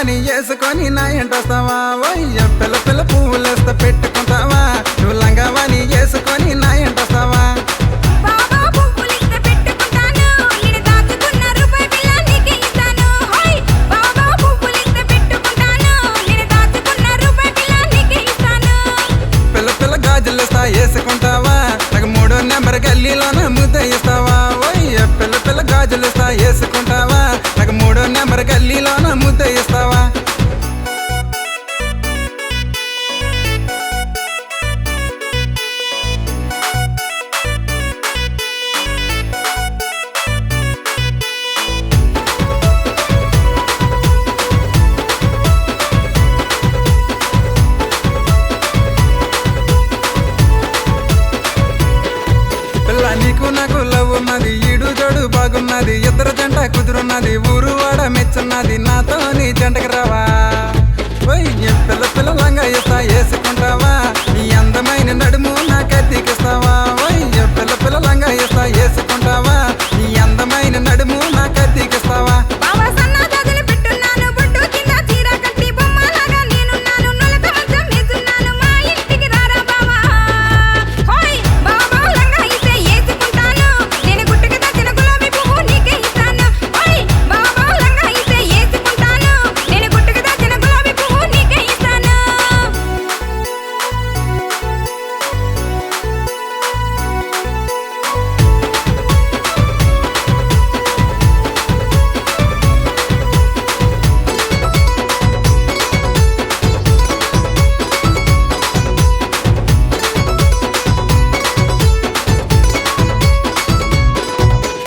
వాణి వేసుకొని నా ఎంటొస్తావా ఓయ్య పిల్ల పిల్ల పువ్వులేస్తా పెట్టుకుంటావా నువ్వు లంగా వాణి వేసుకొని నా ఎంటొస్తావా బాబా పువ్వులిస్తే పెట్టుకుంటాను నేను దాచుకున్న రూపాయి బిళ్ళ నీకే ఇస్తాను హోయ్ బాబా పువ్వులిస్తే పెట్టుకుంటాను నేను దాచుకున్న రూపాయి బిళ్ళ నీకే ఇస్తాను పిల్ల పిల్ల గాజులేస్తా వేసుకుంటావా నాకు 3వ నెంబర్ గల్లీలోన ముద్ద ఇస్తావా ఓయ్య పిల్ల పిల్ల గాజులేస్తా వేసుకుంటావా నాకు 3వ నెంబర్ గల్లీలోన ముద్ద ఇస్తావా పిల్ల నీకు నాకు లవ్ ఉన్నది ఈడు జోడు బాగున్నది ఇద్దరు జంట కుదురున్నది ఊరు వాడ మెచ్చున్నది నాతో నీ జంటకు రావా ఓయ్య పిల్ల పిల్ల లంగా ఇస్తా వేసుకుంటావా నీ అందమైన నడుము నాకు అద్దెకిస్తావా ఓయ్య పిల్ల పిల్ల లంగా ఇస్తా వేసుకుంటావా నీ అందమైన నడుము నాకు అద్దెకిస్తావా బాబా సన్నజాజులు పెట్టున్నాను బొట్టు కింద చీర కట్టి బొమ్మలాగా నేనున్నాను నులక మంచం వేసున్నాను మా ఇంటికి రారా బాబా హోయ్ బాబా లంగా ఇస్తే వేసుకుంటాను నేను గుట్టుకు తెచ్చిన గులాబీ పువ్వు నీకే ఇస్తాను హోయ్ బాబా లంగా ఇస్తే వేసుకుంటాను నేను గుట్టుకు తెచ్చిన గులాబీ పువ్వు నీకే ఇస్తాను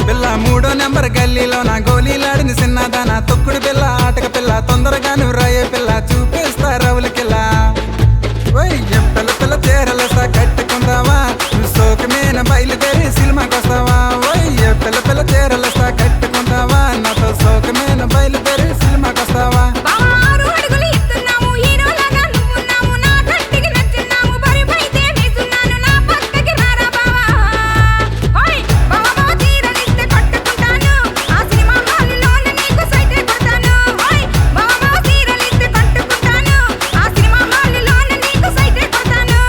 పిల్ల 3వ నెంబర్ గల్లీలో నా గోలీలాడిన చిన్నదాన తొక్కుడు పిల్ల ఆటక పిల్ల తొందరగా నువ్వు రాయే పిల్ల చూపిస్తా రవులకిల్ల ఓయ్య పిల్ల పిల్ల చీరలసా కట్టుకుందావా నువ్వు సోకమేన బయలుదేరి సినిమాకొస్తావా ఓయ్య పిల్ల పిల్ల చీరలసా కట్టుకుందావా నాతో సోకమేన బయలుదేరి సినిమాకొస్తావా బాబా 6 అడుగులు ఇస్తున్నాము హీరోలాగా నువ్వున్నావు నా కంటికి నచ్చున్నావు బరిపైతే వేస్తున్నాను నా పక్కకి రారా బాబా హోయ్ బాబా చీరలిస్తే కట్టుకుంటాను ఆ సినిమా హాల్లోనే నీకు సైటే కొడతాను హోయ్ బాబా చీరలిస్తే కట్టుకుంటాను ఆ సినిమా హాల్లోనే నీకు సైటే కొడతాను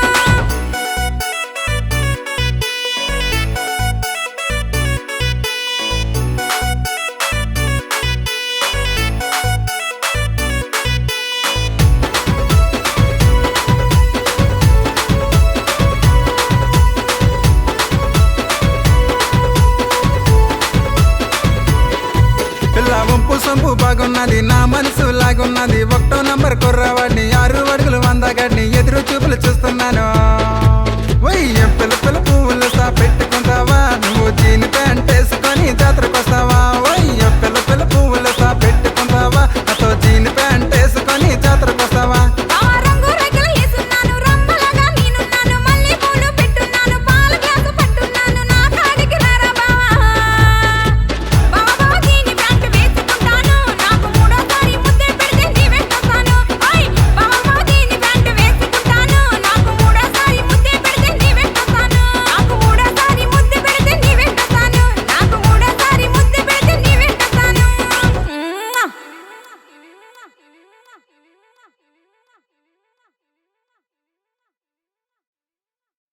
పిల్ల వంపు సొంపు బాగున్నది నా మనసు లాగున్నది 1వ నంబర్ కుర్రవాడిని 6 అడుగులు 100 గడిని ఎదురు చూపులు చూస్తున్నాను